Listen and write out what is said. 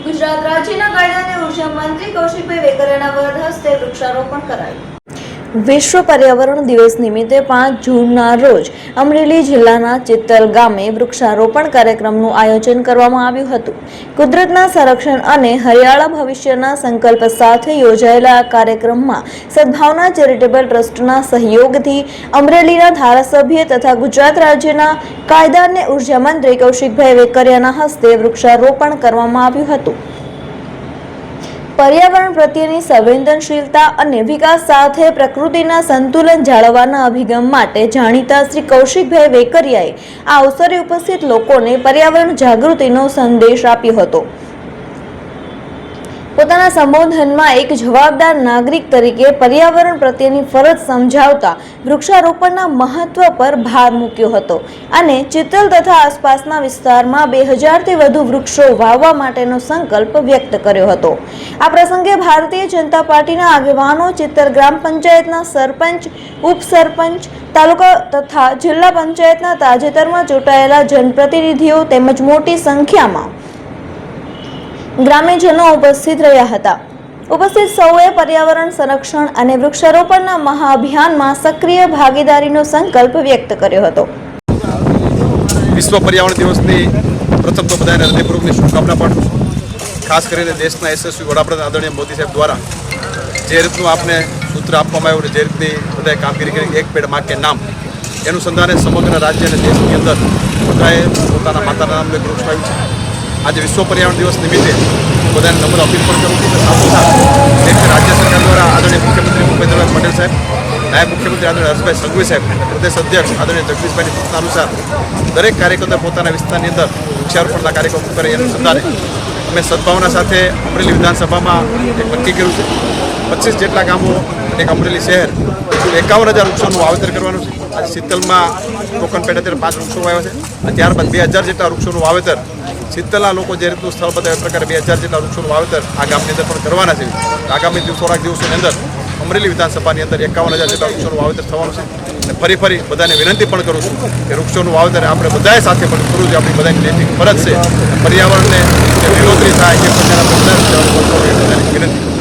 ગુજરાત રાજ્યના કાયદા અને ઉર્જા મંત્રી કૌશિકભાઈ વેકરિયાના વરદ હસ્તે વૃક્ષારોપણ કરાયું। વિશ્વ પર્યાવરણ દિવસ નિમિત્તે 5 જૂનના રોજ અમરેલી જિલ્લાના ચિત્તલ ગામે વૃક્ષારોપણ કાર્યક્રમનું આયોજન કરવામાં આવ્યું હતું। કુદરતના સંરક્ષણ અને હરિયાળા ભવિષ્યના સંકલ્પ સાથે યોજાયેલા આ કાર્યક્રમમાં સદભાવના ચેરિટેબલ ટ્રસ્ટના સહયોગથી અમરેલીના ધારાસભ્ય તથા ગુજરાત રાજ્યના કાયદા અને ઉર્જા મંત્રી કૌશિકભાઈ વેકરિયાના હસ્તે વૃક્ષારોપણ કરવામાં આવ્યું હતું। पर्यावरण प्रत्येनी संवेदनशीलता અને વિકાસ સાથે પ્રકૃતિના સંતુલન જાળવવાના અભિગમ માટે જાણીતા શ્રી કૌશિકભાઈ વેકરિયાએ આ અવસરે ઉપસ્થિત લોકોને પર્યાવરણ જાગૃતિનો સંદેશ આપ્યો હતો। પોતાના સંબોધનમાં એક જવાબદાર નાગરિક તરીકે પર્યાવરણ પ્રત્યેની ફરજ સમજાવતા વૃક્ષારોપણના મહત્વ પર ભાર મૂક્યો હતો અને ચિત્તલ તથા આસપાસના વિસ્તારમાં 2000 થી વધુ વૃક્ષો વાવવા માટેનો સંકલ્પ વ્યક્ત કર્યો હતો। આ પ્રસંગે ભારતીય જનતા પાર્ટીના આગેવાનો, ચિત્તલ ગ્રામ પંચાયતના સરપંચ, ઉપસરપંચ, તાલુકા તથા જિલ્લા પંચાયતના તાજેતરમાં ચૂંટાયેલા જનપ્રતિનિધિઓ તેમજ મોટી સંખ્યામાં ગ્રામ્યજનો ઉપસ્થિત રહ્યા હતા। ઉપસ્થિત સૌએ પર્યાવરણ સંરક્ષણ અને વૃક્ષારોપણના મહાઅભિયાનમાં સક્રિય ભાગીદારીનો સંકલ્પ વ્યક્ત કર્યો હતો। વિશ્વ પર્યાવરણ દિવસની પ્રથમ તો બધાને હૃદયપૂર્વકની શુભકામના પાઠવું છું। ખાસ કરીને દેશના યશસ્વી વડાપ્રધાન આદરણીય મોદી સાહેબ દ્વારા જે રીતનું આપને સૂત્ર આપવામાં આવ્યું, જે રીતની બધાએ કામગીરી કરી, એક પેડ માં કે નામ, એનું સંધાને સમગ્ર રાજ્ય અને દેશની અંદર બધાએ પોતાના માતાના નામનું એક વૃક્ષ વાવ્યું છે। આજે વિશ્વ પર્યાવરણ દિવસ નિમિત્તે બધાને નમ્ર અપીલ પણ કરું છું કે સાથોસાથ એક રાજ્ય સરકાર દ્વારા આદરણીય મુખ્યમંત્રી ભૂપેન્દ્રભાઈ પટેલ સાહેબ, નાયબ મુખ્યમંત્રી આદરણીય હર્ષભાઈ સંઘવી સાહેબ, પ્રદેશ અધ્યક્ષ આદરણીય જગદીશભાઈની સૂચના અનુસાર દરેક કાર્યકર્તા પોતાના વિસ્તારની અંદર વૃક્ષારોપણના કાર્યક્રમો કરે એનું સંધાને અમે સદભાવના સાથે અમરેલી વિધાનસભામાં એક નક્કી કર્યું છે। 25 જેટલા ગામો અને એક અમરેલી શહેર 51,000 વૃક્ષોનું વાવેતર કરવાનું છે। આજે ચિત્તલમાં ટોકન પેડ અત્યારે 5 વૃક્ષો વાવ્યા છે અને ત્યારબાદ 2000 જેટલા વૃક્ષોનું વાવેતર ચિત્તલના લોકો જે રીતનું સ્થળ બતાવે પ્રકારે 2000 જેટલા વૃક્ષોનું વાવેતર આ ગામની અંદર પણ કરવાના છે। આગામી થોડાક દિવસોની અંદર અમરેલી વિધાનસભાની અંદર 51,000 જેટલા વૃક્ષોનું વાવેતર થવાનું છે અને ફરી બધાને વિનંતી પણ કરું છું કે વૃક્ષોનું વાવેતર આપણે બધાએ સાથે પણ કરવું જોઈએ, આપણી બધાની નૈતિક ફરજ છે। પર્યાવરણને વિરોધી થાય એ પ્રકારે આપણે બધા વિનંતી